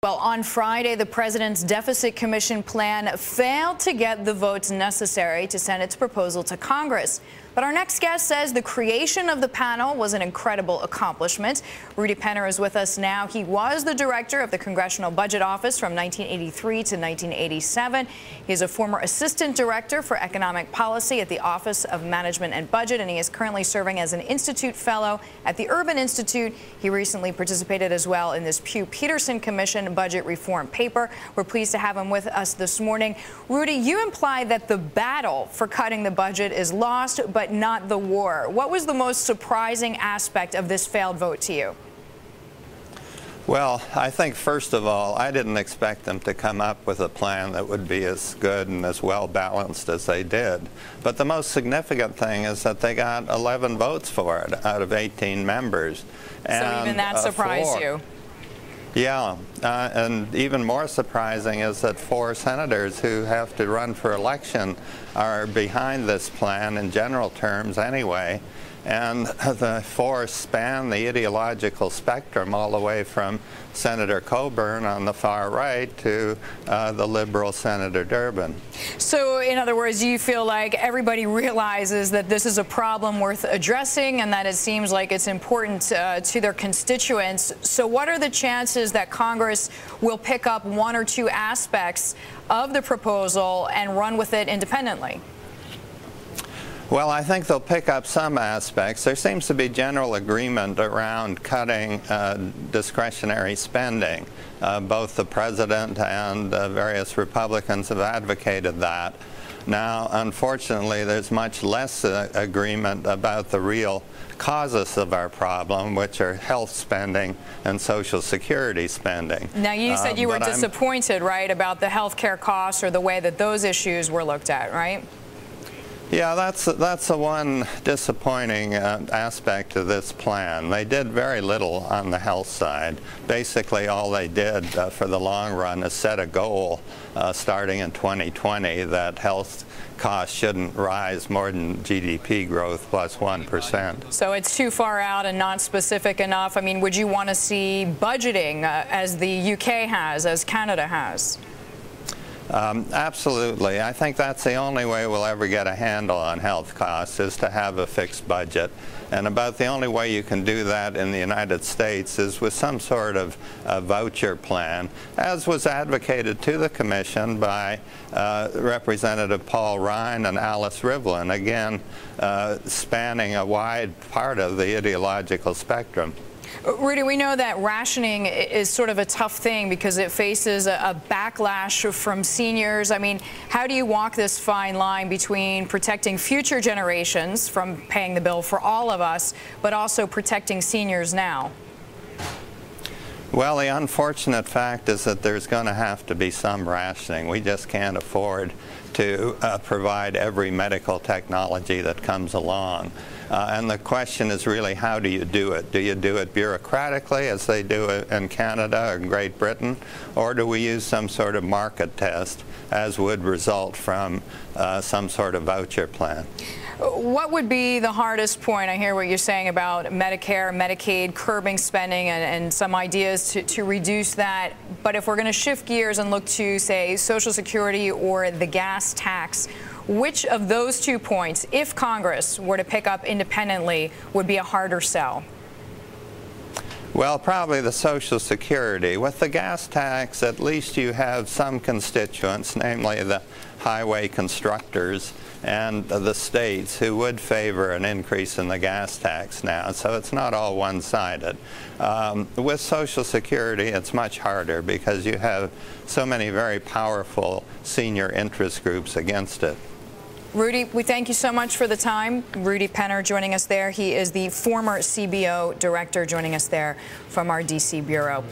Well, on Friday, the president's deficit commission plan failed to get the votes necessary to send its proposal to Congress. But our next guest says the creation of the panel was an incredible accomplishment. Rudolph Penner is with us now. He was the director of the Congressional Budget Office from 1983 to 1987. He is a former assistant director for economic policy at the Office of Management and Budget, and he is currently serving as an Institute Fellow at the Urban Institute. He recently participated as well in this Pew-Peterson Commission budget reform paper. We're pleased to have him with us this morning. Rudy, you implied that the battle for cutting the budget is lost, but not the war. What was the most surprising aspect of this failed vote to you? Well, I think, first of all, I didn't expect them to come up with a plan that would be as good and as well balanced as they did. But the most significant thing is that they got 11 votes for it out of 18 members. So even that surprised you? Yeah, and even more surprising is that 4 senators who have to run for election are behind this plan in general terms anyway. And the 4 span the ideological spectrum all the way from Senator Coburn on the far right to the liberal Senator Durbin. So, in other words, you feel like everybody realizes that this is a problem worth addressing and that it seems like it's important to their constituents. So what are the chances that Congress will pick up 1 or 2 aspects of the proposal and run with it independently? Well, I think they'll pick up some aspects. There seems to be general agreement around cutting discretionary spending. Both the president and various Republicans have advocated that. Now, unfortunately, there's much less agreement about the real causes of our problem, which are health spending and Social Security spending. Now, you said you were disappointed, right, about the health care costs or the way that those issues were looked at, right? Yeah, that's the one disappointing aspect of this plan. They did very little on the health side. Basically, all they did for the long run is set a goal starting in 2020 that health costs shouldn't rise more than GDP growth plus 1%. So it's too far out and not specific enough. I mean, would you want to see budgeting as the UK has, as Canada has? Absolutely. I think that's the only way we'll ever get a handle on health costs is to have a fixed budget. And about the only way you can do that in the United States is with some sort of voucher plan, as was advocated to the Commission by Representative Paul Ryan and Alice Rivlin, again spanning a wide part of the ideological spectrum. Rudy, we know that rationing is sort of a tough thing because it faces a backlash from seniors. I mean, how do you walk this fine line between protecting future generations from paying the bill for all of us, but also protecting seniors now? Well, the unfortunate fact is that there's going to have to be some rationing. We just can't afford to provide every medical technology that comes along. And the question is really, how do you do it? Do you do it bureaucratically, as they do it in Canada or Great Britain, or do we use some sort of market test, as would result from some sort of voucher plan? What would be the hardest point? I hear what you're saying about Medicare, Medicaid, curbing spending, and some ideas to reduce that. But if we're going to shift gears and look to, say, Social Security or the gas tax, which of those 2 points, if Congress were to pick up independently, would be a harder sell? Well, probably the Social Security. With the gas tax, at least you have some constituents, namely the highway constructors and the states, who would favor an increase in the gas tax now. So it's not all one-sided. With Social Security, it's much harder because you have so many very powerful senior interest groups against it. Rudy, we thank you so much for the time. Rudolph Penner joining us there. He is the former CBO director joining us there from our D.C. bureau.